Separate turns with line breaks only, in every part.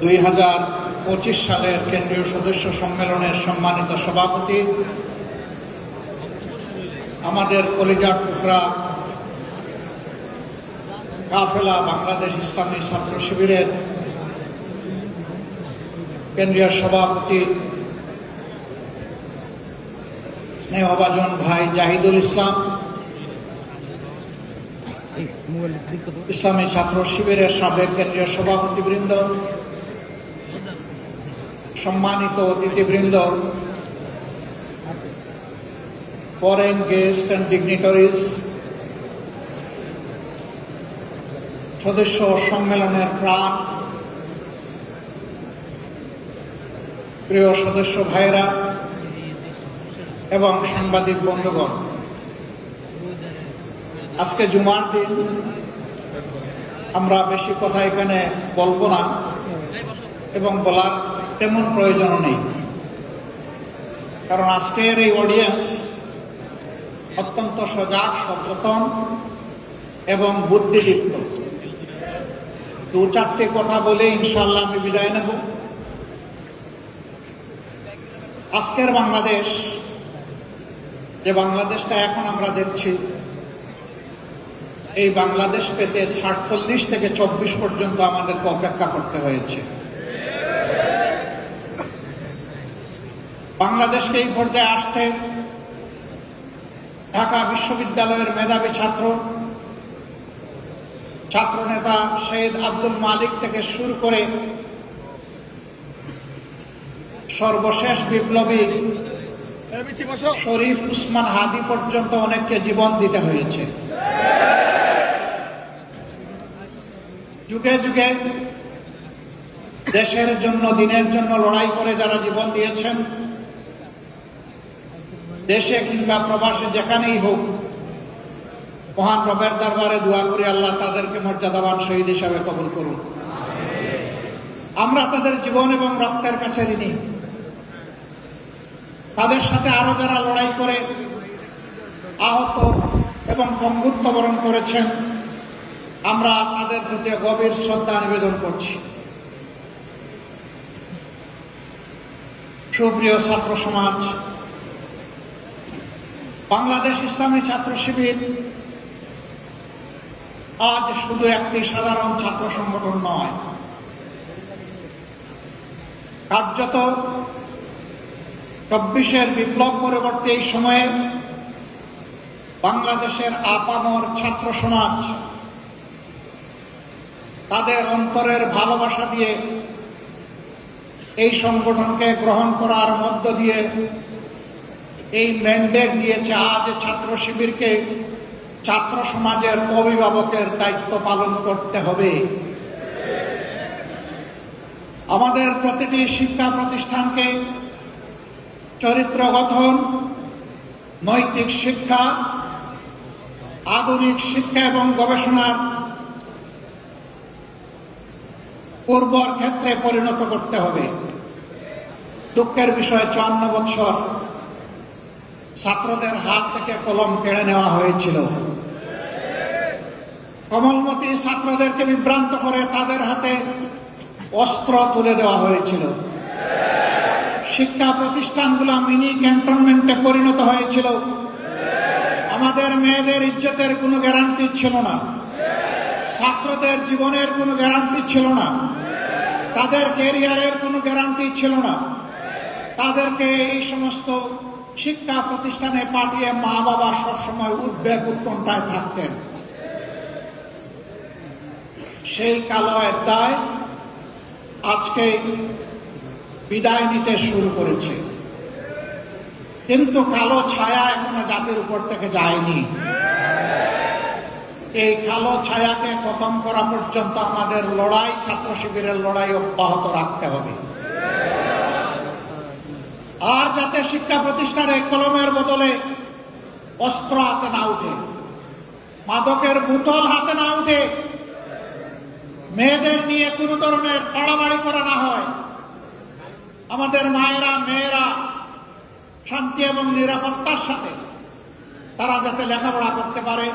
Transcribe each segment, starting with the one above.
2025 সালের কেন্দ্রীয় সদস্য সম্মেলনের সম্মানিত সভাপতি, আমাদের কলিজার টুকরা কাফেলা বাংলাদেশ ইসলামী ছাত্র শিবিরের কেন্দ্রীয় সভাপতি স্নেহভাজন ভাই জাহিদুল ইসলাম, ইসলামী ছাত্র শিবিরের সাবেক কেন্দ্রীয় সভাপতিবৃন্দ, সম্মানিত অতিথিবৃন্দ, ফরেন গেস্ট অ্যান্ড ডিগনিটারিজ, সদস্য সম্মেলনের প্রাণ, প্রিয় সদস্য ভাইরা এবং সাংবাদিক বন্ধুগণ, আজকে জুমার দিন। আমরা বেশি কথা এখানে বলবো না এবং বলার তেমন প্রয়োজনও নেই, কারণ আজকের এই অডিয়েন্স অত্যন্ত সজাগ, সচেতন এবং বুদ্ধিদীপ্ত। দু চারটি কথা বলে ইনশাআল্লাহ আমি বিদায় নেব। আজকের বাংলাদেশ, যে বাংলাদেশটা এখন আমরা দেখছি, এই বাংলাদেশ পেতে ৪৭ থেকে ২৪ পর্যন্ত আমাদেরকে অপেক্ষা করতে হয়েছে। বাংলাদেশকে এই পর্যায়ে আসতে ঢাকা বিশ্ববিদ্যালয়ের মেধাবী ছাত্রনেতা শহীদ আব্দুল মালিক থেকে শুরু করে সর্বশেষ বিপ্লবী শরীফ উসমান হাদি পর্যন্ত অনেককে জীবন দিতে হয়েছে। যুগে যুগে দেশের জন্য, দিনের জন্য লড়াই করে যারা জীবন দিয়েছেন, দেশে কিংবা প্রবাসে যেখানেই হোক, মহান রবের দরবারে দোয়া করি আল্লাহ তাদেরকে মর্যাদাবান শহীদ হিসাবে কবুল করুন। আমরা তাদের জীবন এবং রক্তের কাছে ঋণী। তাদের সাথে আরো যারা লড়াই করে আহত এবং পঙ্গুত্ব বরণ করেছেন, আমরা তাদের প্রতি গভীর শ্রদ্ধা নিবেদন করছি। সুপ্রিয় ছাত্র সমাজ, বাংলাদেশ ইসলামী ছাত্র শিবির আজ শুধু একটি সাধারণ ছাত্র সংগঠন নয়, কার্যত ২৪-এর বিপ্লব পরবর্তী এই সময়ে বাংলাদেশের আপামর ছাত্র সমাজ তাদের অন্তরের ভালোবাসা দিয়ে এই সংগঠনকে গ্রহণ করার মধ্য দিয়ে এই ম্যান্ডেট দিয়েছে আজ ছাত্র শিবিরকে ছাত্র সমাজের অভিভাবকের দায়িত্ব পালন করতে হবে। আমাদের প্রতিটি শিক্ষা প্রতিষ্ঠানকে চরিত্র গঠন, নৈতিক শিক্ষা, আধুনিক শিক্ষা এবং গবেষণার উর্বর ক্ষেত্রে পরিণত করতে হবে। দুঃখের বিষয়, ৫৪ বছর ছাত্রদের হাত থেকে কলম কেড়ে নেওয়া হয়েছিল। কোমলমতি ছাত্রদেরকে বিভ্রান্ত করে তাদের হাতে অস্ত্র তুলে দেওয়া হয়েছিল। শিক্ষা প্রতিষ্ঠানগুলো মিনি ক্যান্টনমেন্টে পরিণত হয়েছিল। আমাদের মেয়েদের ইজ্জতের কোনো গ্যারান্টি ছিল না, ছাত্রদের জীবনের কোনো গ্যারান্টি ছিল না, তাদের ক্যারিয়ারের কোনো গ্যারান্টি ছিল না। তাদেরকে এই সমস্ত শিক্ষা প্রতিষ্ঠানে পাঠিয়ে মা বাবা সবসময় উদ্বেগ উৎকণ্ঠায় থাকতেন। সেই কালো অধ্যায় আজকে বিদায় নিতে শুরু করেছে, কিন্তু কালো ছায়া এখনো জাতির উপর থেকে যায়নি। এই কালো ছায়াকে খতম করা পর্যন্ত আমাদের লড়াই, ছাত্র শিবিরের লড়াই অব্যাহত রাখতে হবে। আর যাতে শিক্ষা প্রতিষ্ঠানে কলমের বদলে অস্ত্র হাতে না উঠে, মাদকের বোতল হাতে না উঠে, মেয়েদের নিয়ে কোনো ধরনের বাড়াবাড়ি করা না হয়। আমাদের মায়েরা, মেয়েরা শান্তি এবং নিরাপত্তার সাথে তারা যাতে লেখাপড়া করতে পারে,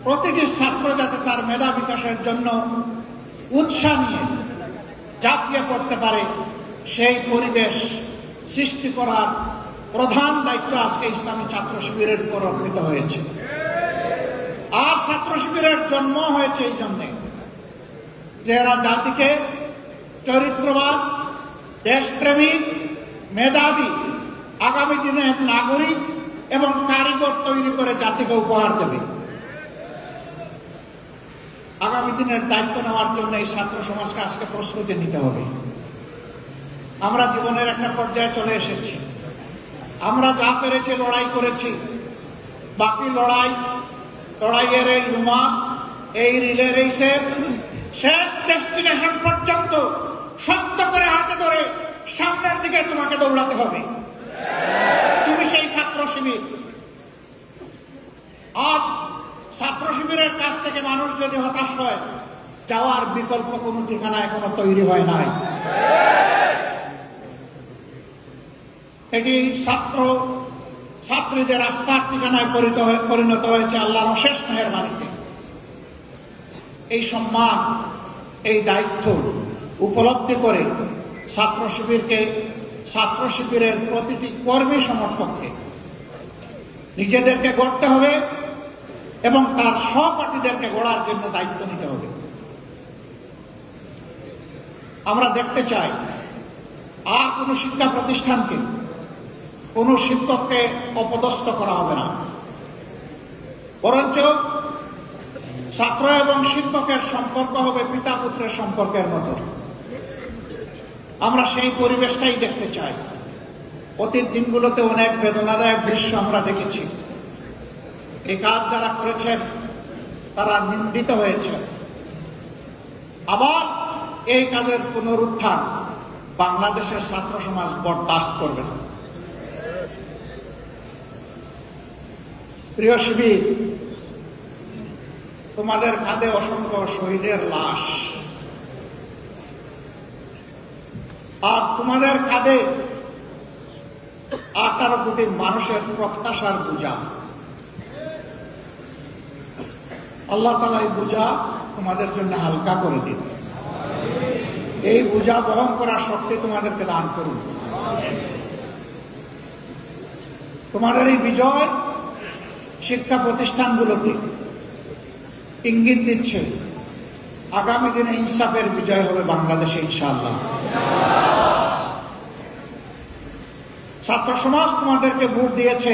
প্রতিটি ছাত্র যাতে তার মেধা বিকাশের জন্য উৎসাহ নিয়ে ঝাঁপিয়ে পড়তে পারে, সেই পরিবেশ সৃষ্টি করার প্রধান দায়িত্ব আজকে ইসলামী ছাত্র শিবিরের উপর অর্পিত হয়েছে। আর ছাত্র শিবিরের জন্ম হয়েছে এই জন্যে যে এরা জাতিকে চরিত্রবান, দেশপ্রেমিক, মেধাবী, আগামী দিনের নাগরিক এবং কারিগর তৈরি করে জাতিকে উপহার দেবে। আগামী দিনের দায়িত্ব নেওয়ার জন্য এই ছাত্র সমাজকে আজকে প্রস্তুতি নিতে হবে। আমরা জীবনের একটা পর্যায়ে চলে এসেছি। আমরা যা পেরেছি লড়াই করেছি, বাকি লড়াইয়ের এই রুমা, এই রিলে রেসের শেষ ডেস্টিনেশন পর্যন্ত শক্ত করে হাতে ধরে সামনের দিকে তোমাকে দৌড়াতে হবে। তুমি সেই ছাত্র শিবির। আজ ছাত্র শিবিরের কাছ থেকে মানুষ যদি হতাশ হয়, যাওয়ার বিকল্প কোনো ঠিকানা এখনো তৈরি হয় নাই। এটি ছাত্রীদের আস্থার ঠিকানায় পরিণত হয়েছে আল্লাহর অশেষ মেহেরবানিতে। এই সম্মান, এই দায়িত্ব উপলব্ধি করে ছাত্র শিবিরের প্রতিটি কর্মী সমর্থককে নিজেদেরকে গড়তে হবে এবং তার সহপাঠীদেরকে গড়ার জন্য দায়িত্ব নিতে হবে। আমরা দেখতে চাই আর কোনো শিক্ষা প্রতিষ্ঠানকে, কোনো শিক্ষককে অপদস্থ করা হবে না, বরঞ্চ ছাত্র এবং শিক্ষকের সম্পর্ক হবে পিতা পুত্রের সম্পর্কের মতো। আমরা সেই পরিবেশটাই দেখতে চাই। অতীত দিনগুলোতে অনেক বেদনাদায়ক দৃশ্য আমরা দেখেছি। এই কাজ যারা করেছেন তারা নিন্দিত হয়েছে। আবার এই কাজের পুনরুত্থান বাংলাদেশের ছাত্র সমাজ বরদাস্ত করবে না। প্রিয় শিবির, তোমাদের কাঁধে অসংখ্য শহীদের লাশ, আর তোমাদের কাঁধে 18 কোটি মানুষের প্রত্যাশার বোঝা। আল্লাহ তাআলা এই বোঝা তোমাদের জন্য হালকা করে দিন। এই বোঝা বহন করার শক্তি তোমাদেরকে দান করুন। তোমাদের এই বিজয় শিক্ষা প্রতিষ্ঠানগুলোতে ইঙ্গিত দিচ্ছে আগামী দিনে ইনসাফের বিজয় হবে বাংলাদেশে ইনশাআল্লাহ। ছাত্র সমাজ তোমাদেরকে ভোট দিয়েছে,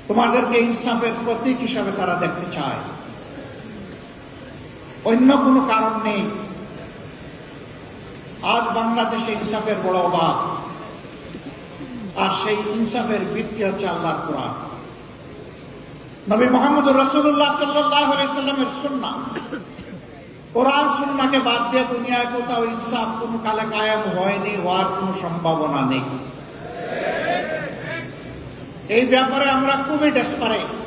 তোমাদেরকে ইনসাফের প্রতীক হিসাবে তারা দেখতে চায়। অন্য কোনো কারণ নেই। আজ বাংলাদেশে ইনসাফের বড় অভাব, আর সেই ইনসাফের ভিত্তি হচ্ছে আল্লাহর কোরআন। নবী মুহাম্মদুর রাসূলুল্লাহ সাল্লাল্লাহু আলাইহি সাল্লামের সুন্নাহ। কোরআন সুন্নাহকে বাদ দিয়ে দুনিয়ায় কোথাও ইনসাফ কোনো কালে কায়েম হয়নি, হওয়ার কোনো সম্ভাবনা নেই। এই ব্যাপারে আমরা খুবই ডেসপারেট।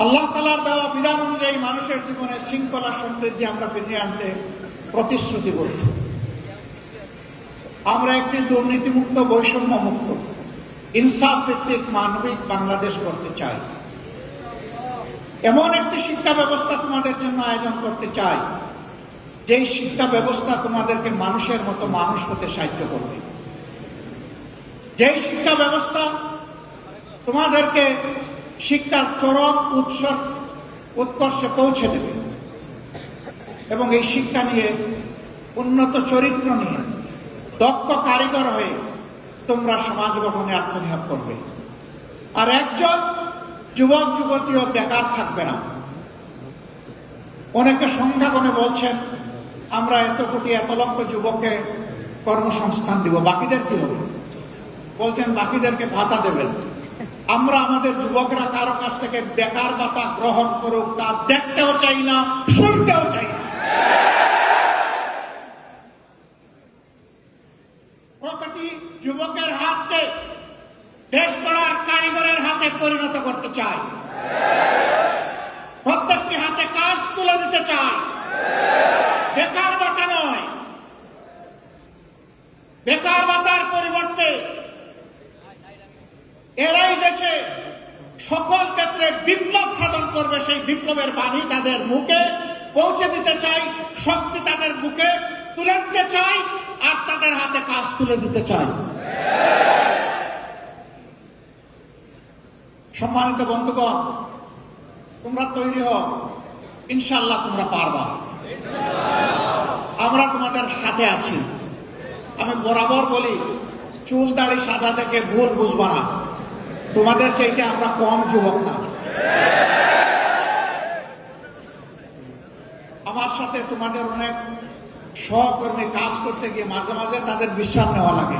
আল্লাহ তাআলার দেওয়া বিধান অনুযায়ী মানুষের জীবনে শৃঙ্খলা সমৃদ্ধি আমরা ফিরিয়ে আনতে প্রতিশ্রুতিবদ্ধ। আমরা একটি দুর্নীতিমুক্ত, বৈষম্য মুক্ত, ইনসাফ ভিত্তিক মানবিক বাংলাদেশ করতে চাই। এমন একটি শিক্ষা ব্যবস্থা তোমাদের জন্য আয়োজন করতে চাই, যেই শিক্ষা ব্যবস্থা তোমাদেরকে মানুষের মতো মানুষ হতে সাহায্য করবে। যেই শিক্ষা ব্যবস্থা তোমাদেরকে শিক্ষার চরম উৎকর্ষে পৌঁছে দেবে এবং এই শিক্ষা নিয়ে, উন্নত চরিত্র নিয়ে, দক্ষ কারিগর হয়ে তোমরা সমাজ গঠনে আত্মনিয়োগ করবে। আর একজন যুবক যুবতীও বেকার থাকবে না। অনেকে সংখ্যা গণে বলছেন আমরা এত কোটি, এত লক্ষ যুবককে কর্মসংস্থান দিব, বাকিদের কি হবে? বলছেন বাকিদেরকে ভাতা দেবেন। আমরা আমাদের যুবকরা কারো কাছ থেকে বেকার ভাতা গ্রহণ করুক তা দেখতেও চাই না, শুনতেও চাই না। প্রতিটি যুবকের হাতে দেশ গড়ার কারিগরের হাতে পরিণত করতে চাই। প্রত্যেকটি হাতে কাজ তুলে দিতে চাই। বেকার ভাতা নয়, বেকার ভাতার পরিবর্তে এরাই দেশে সকল ক্ষেত্রে বিপ্লব সাধন করবে। সেই বিপ্লবের বাণী তাদের মুখে পৌঁছে দিতে চাই, শক্তি তাদের বুকে তুলে দিতে চাই, আর তাদের হাতে কাজ তুলে দিতে চাই। সম্মানিত বন্ধুগণ, তোমরা তৈরি হও, ইনশাআল্লাহ তোমরা পারবা, আমরা তোমাদের সাথে আছি। আমি বরাবর বলি, চুল দাড়ি সাদা দেখে ভুল বুঝবা না, তোমাদের চাইতে আমরা কম যুবক না। আমার সাথে তোমাদের অনেক সহকর্মী কাজ করতে গিয়ে মাঝে মাঝে তাদের বিশ্রাম নেওয়া লাগে।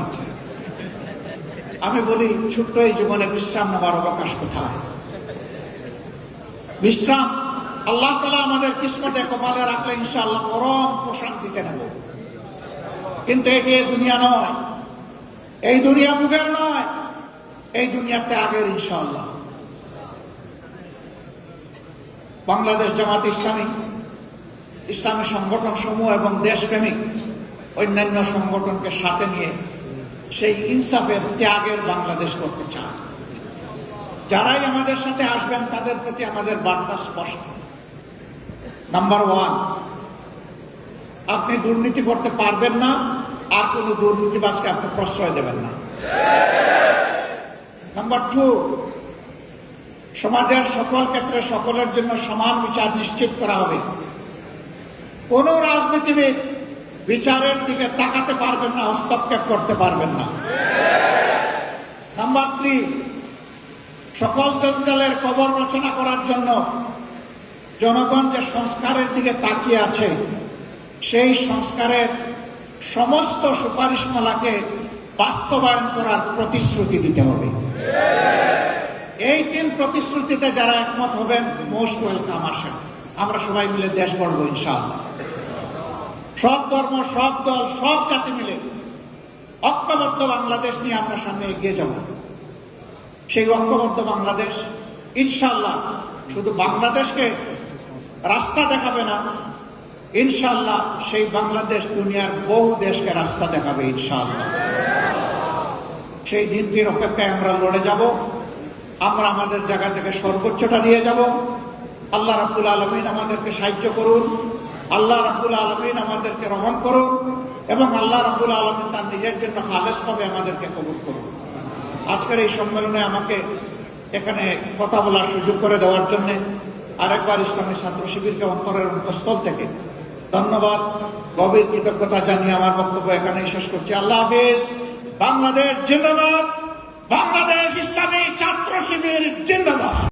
আমি বলি, ছোট্ট এই জীবনে বিশ্রাম নেওয়ার অবকাশ কোথায়? বিশ্রাম আল্লাহ তাআলা আমাদের কিসমতে কপালে রাখলে ইনশাআল্লাহ পরম প্রশান্তিতে নেব। কিন্তু এটি দুনিয়া নয়, এই দুনিয়া বুকের নয়, এই দুনিয়া ত্যাগের ইনশাআল্লাহ। বাংলাদেশ জামাত ইসলামী, ইসলামী সংগঠন সমূহ এবং দেশপ্রেমিক অন্যান্য সংগঠনকে সাথে নিয়ে সেই ইনসাফের ত্যাগের বাংলাদেশ করতে চায়। যারাই আমাদের সাথে আসবেন তাদের প্রতি আমাদের বার্তা স্পষ্ট। নাম্বার 1, আপনি দুর্নীতি করতে পারবেন না, আর কোন দুর্নীতিবাজকে আপনি প্রশ্রয় দেবেন না। নাম্বার 2, সমাজের সকল ক্ষেত্রে সকলের জন্য সমান বিচার নিশ্চিত করা হবে। কোন রাজনীতিবিদ বিচারের দিকে তাকাতে পারবেন না, হস্তক্ষেপ করতে পারবেন না। নাম্বার 3, সকল দলের কবর রচনা করার জন্য জনগণ যে সংস্কারের দিকে তাকিয়ে আছে, সেই সংস্কারের সমস্ত সুপারিশমালাকে বাস্তবায়ন করার প্রতিশ্রুতি দিতে হবে। এই 3 প্রতিশ্রুতিতে যারা একমত হবেন, মোস্ট ওয়েলকাম, আসেন, আমরা সবাই মিলে দেশ গড়ব ইনশাআল্লাহ। সব ধর্ম, সব দল, সব জাতি মিলে ঐক্যবদ্ধ বাংলাদেশ নিয়ে আমরা সামনে এগিয়ে যাব। সেই ঐক্যবদ্ধ বাংলাদেশ ইনশাআল্লাহ শুধু বাংলাদেশকে রাস্তা দেখাবে না, ইনশাআল্লাহ সেই বাংলাদেশ দুনিয়ার বহু দেশকে রাস্তা দেখাবে ইনশাআল্লাহ। সেই দিনটির অপেক্ষায় আমরা লড়ে যাব, আমরা আমাদের জায়গা থেকে সর্বোচ্চটা দিয়ে যাব। আল্লাহ রাব্বুল আলামিন আমাদেরকে সাহায্য করুন, আল্লাহ রাব্বুল আলামিন আমাদেরকে রহম করুন, এবং আল্লাহ রাব্বুল আলামিন তার নিজের জন্য খালেসভাবে আমাদেরকে কবুল করুন। আজকের এই সম্মেলনে আমাকে এখানে কথা বলার সুযোগ করে দেওয়ার জন্য আরেকবার ইসলামী ছাত্র শিবিরকে অন্তরের অন্তঃস্থল থেকে ধন্যবাদ, গভীর কৃতজ্ঞতা জানিয়ে আমার বক্তব্য এখানেই শেষ করছি। আল্লাহ হাফেজ। বাংলাদেশ জিন্দাবাদ, বাংলাদেশ ইসলামী ছাত্র শিবির জিন্দাবাদ।